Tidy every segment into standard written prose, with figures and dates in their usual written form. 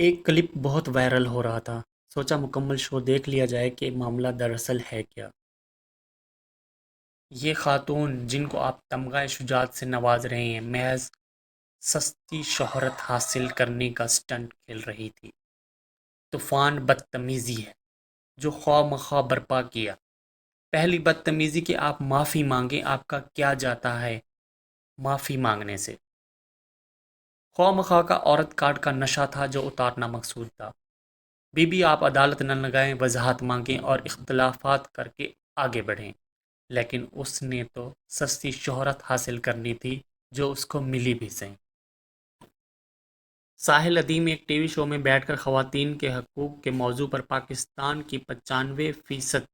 ایک کلپ بہت وائرل ہو رہا تھا۔ سوچا مکمل شو دیکھ لیا جائے کہ معاملہ دراصل ہے کیا۔ یہ خاتون جن کو آپ تمغہ شجاعت سے نواز رہے ہیں محض سستی شہرت حاصل کرنے کا سٹنٹ کھیل رہی تھی۔ طوفان بدتمیزی ہے جو خواہ مخواہ برپا کیا۔ پہلی بدتمیزی کہ آپ معافی مانگیں، آپ کا کیا جاتا ہے معافی مانگنے سے۔ خواہ مخواہ کا عورت کاٹ کا نشہ تھا جو اتارنا مقصود تھا۔ بی بی آپ عدالت نہ لگائیں، وضاحت مانگیں اور اختلافات کر کے آگے بڑھیں، لیکن اس نے تو سستی شہرت حاصل کرنی تھی جو اس کو ملی بھی صحیح۔ ساحل ادیم ایک ٹی وی شو میں بیٹھ کر خواتین کے حقوق کے موضوع پر پاکستان کی 95%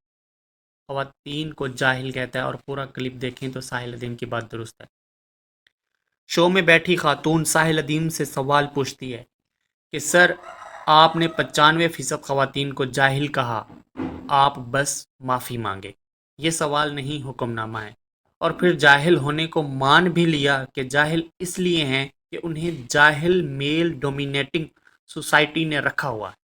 خواتین کو جاہل کہتا ہے، اور پورا کلپ دیکھیں تو ساحل ادیم کی بات درست ہے۔ شو میں بیٹھی خاتون ساحل ادیم سے سوال پوچھتی ہے کہ سر، آپ نے 95% خواتین کو جاہل کہا، آپ بس معافی مانگے۔ یہ سوال نہیں، حکم نامہ ہے۔ اور پھر جاہل ہونے کو مان بھی لیا کہ جاہل اس لیے ہیں کہ انہیں جاہل میل ڈومینیٹنگ سوسائٹی نے رکھا ہوا ہے۔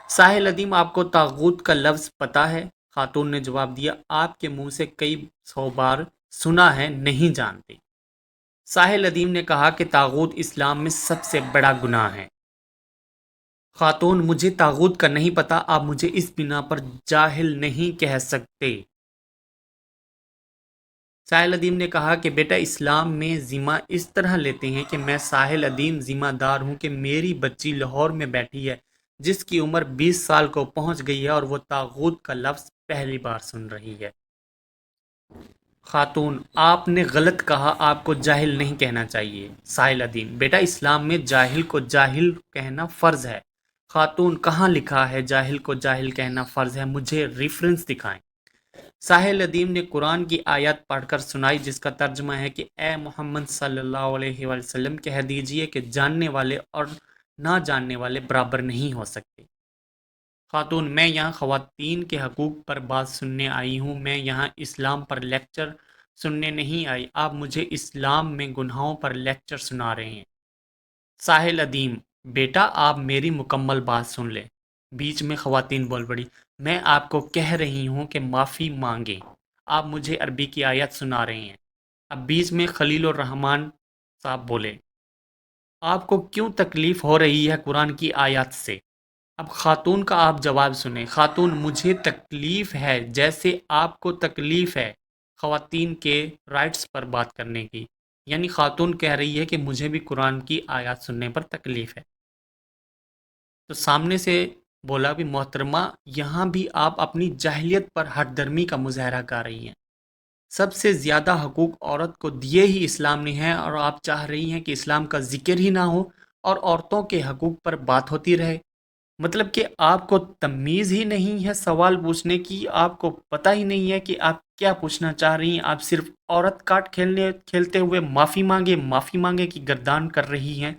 ساحل ادیم، آپ کو طاغوت کا لفظ پتہ ہے؟ خاتون نے جواب دیا، آپ کے منہ سے کئی 100 بار سنا ہے، نہیں جانتے۔ ساحل ادیم نے کہا کہ طاغوت اسلام میں سب سے بڑا گناہ ہے۔ خاتون، مجھے طاغوت کا نہیں پتہ، آپ مجھے اس بنا پر جاہل نہیں کہہ سکتے۔ ساحل ادیم نے کہا کہ بیٹا، اسلام میں ذمہ اس طرح لیتے ہیں کہ میں ساحل ادیم ذمہ دار ہوں کہ میری بچی لاہور میں بیٹھی ہے جس کی عمر 20 سال کو پہنچ گئی ہے اور وہ طاغوت کا لفظ پہلی بار سن رہی ہے۔ خاتون، آپ نے غلط کہا، آپ کو جاہل نہیں کہنا چاہیے۔ ساحل ادیم، بیٹا اسلام میں جاہل کو جاہل کہنا فرض ہے۔ خاتون، کہاں لکھا ہے جاہل کو جاہل کہنا فرض ہے؟ مجھے ریفرنس دکھائیں۔ ساحل ادیم نے قرآن کی آیت پڑھ کر سنائی جس کا ترجمہ ہے کہ اے محمد صلی اللہ علیہ وسلم، کہہ دیجئے کہ جاننے والے اور نہ جاننے والے برابر نہیں ہو سکتے۔ خاتون، میں یہاں خواتین کے حقوق پر بات سننے آئی ہوں، میں یہاں اسلام پر لیکچر سننے نہیں آئی۔ آپ مجھے اسلام میں گناہوں پر لیکچر سنا رہے ہیں۔ ساحل ادیم، بیٹا آپ میری مکمل بات سن لیں۔ بیچ میں خواتین بول پڑی، میں آپ کو کہہ رہی ہوں کہ معافی مانگیں، آپ مجھے عربی کی آیت سنا رہے ہیں۔ اب بیچ میں خلیل الرحمن صاحب بولے، آپ کو کیوں تکلیف ہو رہی ہے قرآن کی آیات سے؟ اب خاتون کا آپ جواب سنیں۔ خاتون، مجھے تکلیف ہے جیسے آپ کو تکلیف ہے خواتین کے رائٹس پر بات کرنے کی۔ یعنی خاتون کہہ رہی ہے کہ مجھے بھی قرآن کی آیات سننے پر تکلیف ہے۔ تو سامنے سے بولا بھی، محترمہ یہاں بھی آپ اپنی جاہلیت پر ہٹ درمی کا مظاہرہ کر رہی ہیں۔ سب سے زیادہ حقوق عورت کو دیے ہی اسلام نے ہیں، اور آپ چاہ رہی ہیں کہ اسلام کا ذکر ہی نہ ہو اور عورتوں کے حقوق پر بات ہوتی رہے۔ مطلب کہ آپ کو تمیز ہی نہیں ہے سوال پوچھنے کی، آپ کو پتہ ہی نہیں ہے کہ آپ کیا پوچھنا چاہ رہی ہیں۔ آپ صرف عورت کاٹ کھیلتے ہوئے معافی مانگے کی گردان کر رہی ہیں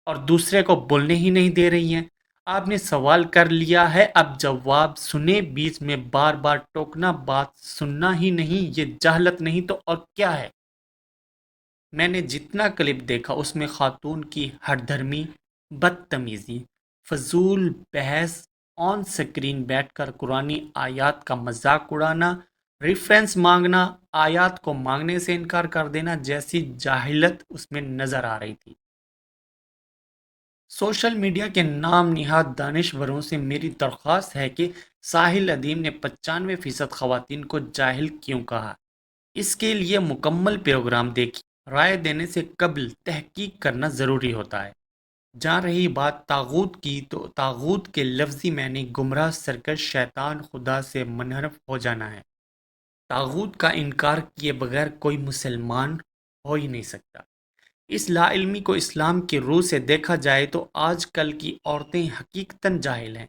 اور دوسرے کو بولنے ہی نہیں دے رہی ہیں۔ آپ نے سوال کر لیا ہے، اب جواب سنیں۔ بیچ میں بار بار ٹوکنا بات سننا ہی نہیں، یہ جہالت نہیں تو اور کیا ہے؟ میں نے جتنا کلپ دیکھا اس میں خاتون کی ہٹ دھرمی، بدتمیزی، فضول بحث، آن سکرین بیٹھ کر قرآنی آیات کا مذاق اڑانا، ریفرنس مانگنا، آیات کو مانگنے سے انکار کر دینا جیسی جاہلت اس میں نظر آ رہی تھی۔ سوشل میڈیا کے نام نہاد دانشوروں سے میری درخواست ہے کہ ساحل ادیم نے 95% خواتین کو جاہل کیوں کہا، اس کے لیے مکمل پروگرام دیکھیں۔ رائے دینے سے قبل تحقیق کرنا ضروری ہوتا ہے۔ جہاں رہی بات طاغوت کی، تو طاغوت کے لفظی معنی گمراہ، سرکش، شیطان، خدا سے منحرف ہو جانا ہے۔ طاغوت کا انکار کیے بغیر کوئی مسلمان ہو ہی نہیں سکتا۔ اس لا علمی کو اسلام کی روح سے دیکھا جائے تو آج کل کی عورتیں حقیقتاً جاہل ہیں۔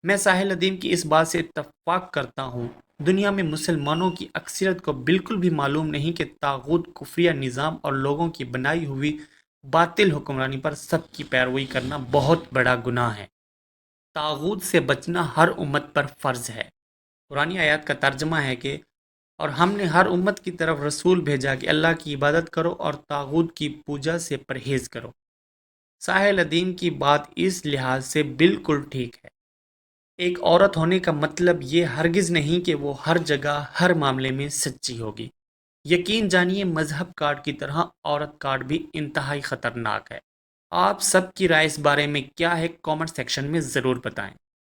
میں ساحل ادیم کی اس بات سے اتفاق کرتا ہوں۔ دنیا میں مسلمانوں کی اکثریت کو بالکل بھی معلوم نہیں کہ طاغوت کفریہ نظام اور لوگوں کی بنائی ہوئی باطل حکمرانی پر سب کی پیروی کرنا بہت بڑا گناہ ہے۔ طاغوت سے بچنا ہر امت پر فرض ہے۔ قرآنی آیات کا ترجمہ ہے کہ اور ہم نے ہر امت کی طرف رسول بھیجا کہ اللہ کی عبادت کرو اور طاغوت کی پوجا سے پرہیز کرو۔ ساحل ادیم کی بات اس لحاظ سے بالکل ٹھیک ہے۔ ایک عورت ہونے کا مطلب یہ ہرگز نہیں کہ وہ ہر جگہ ہر معاملے میں سچی ہوگی۔ یقین جانیے مذہب کارڈ کی طرح عورت کارڈ بھی انتہائی خطرناک ہے۔ آپ سب کی رائے اس بارے میں کیا ہے، کامنٹ سیکشن میں ضرور بتائیں۔